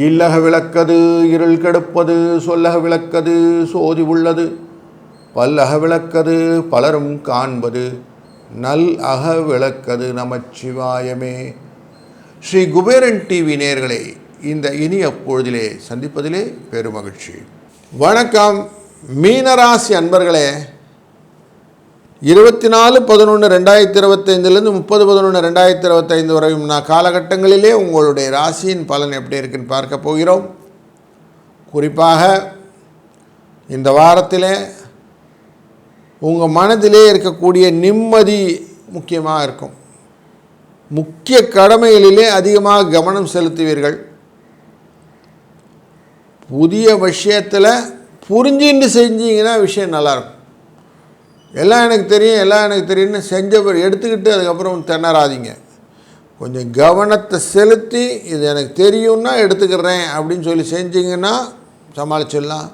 இல்லக விளக்கது இருள் கெடுப்பது, சொல்லக விளக்கது சோதி உள்ளது, பல்லக விளக்கது பலரும் காண்பது, நல் அக விளக்கது நமச்சிவாயமே. ஸ்ரீ குபேரன் டிவி நேயர்களே, இந்த இனிய பொழுதிலே சந்திப்பதிலே பெருமகிழ்ச்சி. வணக்கம் மீனராசி அன்பர்களே. 24/11/2025 30/11/2025 வரையும் காலகட்டங்களிலே உங்களுடைய ராசியின் பலன் எப்படி இருக்குன்னு பார்க்க போகிறோம். குறிப்பாக இந்த வாரத்திலே உங்கள் மனதிலே இருக்கக்கூடிய நிம்மதி முக்கியமாக இருக்கும். முக்கிய கடமைகளிலே அதிகமாக கவனம் செலுத்துவீர்கள். புதிய விஷயத்தில் புரிஞ்சுட்டு செஞ்சீங்கன்னா விஷயம் நல்லாயிருக்கும். எல்லாம் எனக்கு தெரியும்னு செஞ்சவர் எடுத்துக்கிட்டு அதுக்கப்புறம் திணறாதீங்க. கொஞ்சம் கவனத்தை செலுத்தி இது எனக்கு தெரியும்னா எடுத்துக்கிறேன் அப்படின்னு சொல்லி செஞ்சிங்கன்னா சமாளிச்சிடலாம்.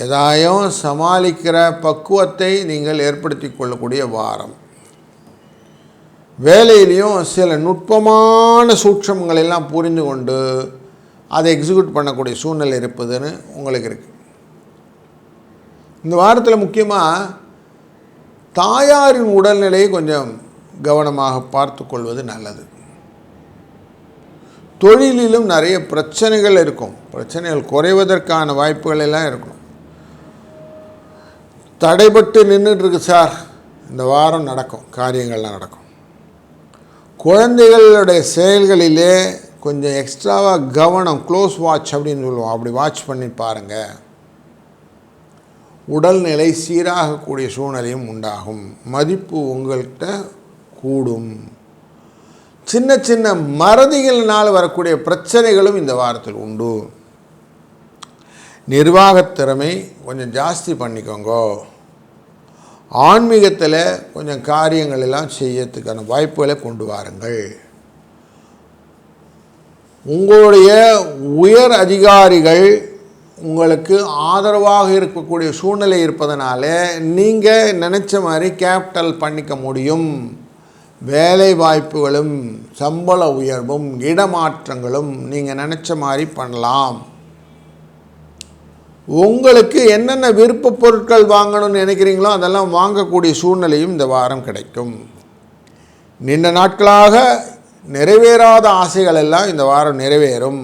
எதாயும் சமாளிக்கிற பக்குவத்தை நீங்கள் ஏற்படுத்தி கொள்ளக்கூடிய வாரம். வேலையிலையும் சில நுட்பமான சூட்சமங்களெல்லாம் புரிந்து கொண்டு அதை எக்ஸிக்யூட் பண்ணக்கூடிய சூழ்நிலை இருப்பதுன்னு உங்களுக்கு இருக்குது. இந்த வாரத்தில் முக்கியமாக தாயாரின் உடல்நிலையை கொஞ்சம் கவனமாக பார்த்து கொள்வது நல்லது. தொழிலிலும் நிறைய பிரச்சனைகள் இருக்கும். பிரச்சனைகள் குறைவதற்கான வாய்ப்புகள் எல்லாம் இருக்கும். தடைபட்டு நின்றுட்டுருக்கு சார், இந்த வாரம் நடக்கும், காரியங்கள்லாம் நடக்கும். குழந்தைகளுடைய செயல்களிலே கொஞ்சம் எக்ஸ்ட்ராவாக கவனம், க்ளோஸ் வாட்ச் அப்படின்னு சொல்லுவோம், அப்படி வாட்ச் பண்ணி பாருங்கள். உடல்நிலை சீராகக்கூடிய சூழ்நிலையும் உண்டாகும். மதிப்பு உங்கள்கிட்ட கூடும். சின்ன சின்ன மறதிகளினால் வரக்கூடிய பிரச்சனைகளும் இந்த வாரத்தில் உண்டு. நிர்வாகத்திறமை கொஞ்சம் ஜாஸ்தி பண்ணிக்கோங்க. ஆன்மீகத்தில் கொஞ்சம் காரியங்கள் எல்லாம் செய்யறதுக்கான வாய்ப்புகளை கொண்டு வாருங்கள். உங்களுடைய உயர் அதிகாரிகள் உங்களுக்கு ஆதரவாக இருக்கக்கூடிய சூழ்நிலை இருப்பதனால நீங்கள் நினச்ச மாதிரி கேபிட்டல் பண்ணிக்க முடியும். வேலை வாய்ப்புகளும் சம்பள உயர்வும் இடமாற்றங்களும் நீங்கள் நினச்ச மாதிரி பண்ணலாம். உங்களுக்கு என்னென்ன விருப்ப பொருட்கள் வாங்கணும்னு நினைக்கிறீங்களோ அதெல்லாம் வாங்கக்கூடிய சூழ்நிலையும் இந்த வாரம் கிடைக்கும். நீண்ட நாட்களாக நிறைவேறாத ஆசைகள் எல்லாம் இந்த வாரம் நிறைவேறும்.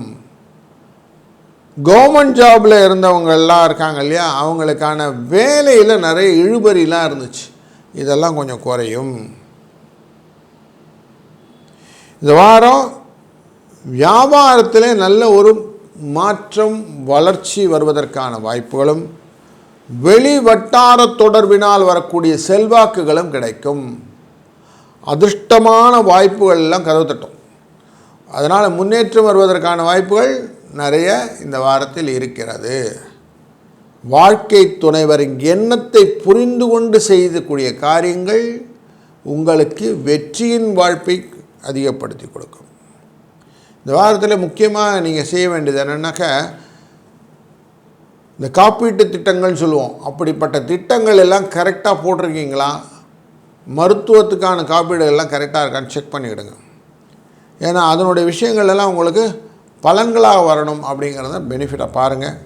கவர்மெண்ட் ஜாபில் இருந்தவங்கெல்லாம் இருக்காங்க இல்லையா, அவங்களுக்கான வேலையில் நிறைய இழுபறிலாம் இருந்துச்சு, இதெல்லாம் கொஞ்சம் குறையும். இந்த வாரம் வியாபாரத்தில் நல்ல ஒரு மாற்றம், வளர்ச்சி வருவதற்கான வாய்ப்புகளும் வெளி வட்டார தொடர்பினால் வரக்கூடிய செல்வாக்குகளும் கிடைக்கும். அதிர்ஷ்டமான வாய்ப்புகள் எல்லாம் கதவு தட்டும். அதனால் முன்னேற்றம் வருவதற்கான வாய்ப்புகள் நிறைய இந்த வாரத்தில் இருக்கிறது. வாழ்க்கை துணைவரின் எண்ணத்தை புரிந்து கொண்டு செய்யக்கூடிய காரியங்கள் உங்களுக்கு வெற்றியின் வாழ்ப்பை அதிகப்படுத்தி கொடுக்கும். இந்த வாரத்தில் முக்கியமாக நீங்கள் செய்ய வேண்டியது என்னென்னாக்கா, இந்த காப்பீட்டு திட்டங்கள்னு சொல்லுவோம், அப்படிப்பட்ட திட்டங்கள் எல்லாம் கரெக்டாக போட்டிருக்கீங்களா, மருத்துவத்துக்கான காப்பீடு எல்லாம் கரெக்டாக இருக்கான்னு செக் பண்ணிவிடுங்க. ஏன்னா அதனுடைய விஷயங்கள் எல்லாம் உங்களுக்கு பலன்களாக வரணும் அப்படிங்கிறத பெனிஃபிட்டாக பாருங்கள்.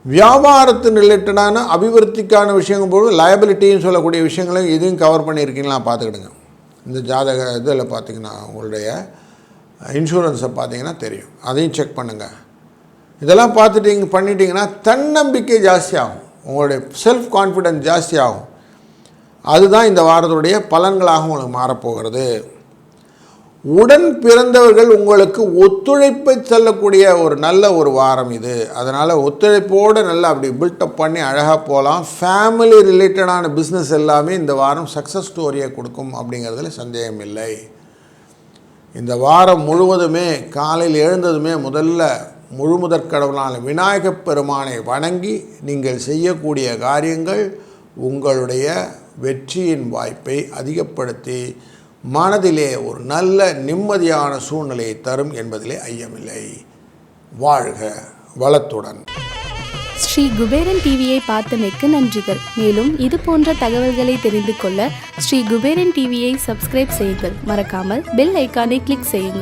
வியாபாரத்தின் ரிலேட்டடான அபிவிருத்திக்கான விஷயங்கள் போது லயபிலிட்டின்னு சொல்லக்கூடிய விஷயங்களையும் இதையும் கவர் பண்ணியிருக்கீங்களா பார்த்துக்கிடுங்க. இந்த ஜாதக இதில் பார்த்திங்கன்னா உங்களுடைய இன்சூரன்ஸை பார்த்திங்கன்னா தெரியும், அதையும் செக் பண்ணுங்கள். இதெல்லாம் பண்ணிட்டீங்கன்னா தன்னம்பிக்கை ஜாஸ்தி ஆகும், உங்களுடைய செல்ஃப் கான்ஃபிடென்ஸ் ஜாஸ்தி ஆகும். அதுதான் இந்த வாரத்துடைய பலன்களாக உங்களுக்கு மாறப்போகிறது. உடன் பிறந்தவர்கள் உங்களுக்கு ஒத்துழைப்பை செல்லக்கூடிய ஒரு நல்ல ஒரு வாரம் இது. அதனால் ஒத்துழைப்போடு நல்லா அப்படி பில்டப் பண்ணி அழகாக போகலாம். ஃபேமிலி ரிலேட்டடான பிஸ்னஸ் எல்லாமே இந்த வாரம் சக்ஸஸ் ஸ்டோரியை கொடுக்கும் அப்படிங்கிறதுல சந்தேகம் இல்லை. இந்த வாரம் முழுவதுமே காலையில் எழுந்ததுமே முதல்ல முழுமுதற் கடவுளான விநாயகப் பெருமானை வணங்கி நீங்கள் செய்யக்கூடிய காரியங்கள் உங்களுடைய வெற்றியின் வாய்ப்பை அதிகப்படுத்தி மனதிலே ஒரு நல்ல நிம்மதியான சூழ்நிலையை தரும் என்பதிலே ஐயமில்லை. வாழ்க வளத்துடன். ஸ்ரீ குபேரன் டிவியை பார்த்தமைக்கு நன்றிகள். மேலும் இது போன்ற தகவல்களை தெரிந்து கொள்ள ஸ்ரீ குபேரன் டிவியை சப்ஸ்கிரைப் செய்யுங்கள். மறக்காமல் பெல் ஐக்கானை கிளிக் செய்யுங்கள்.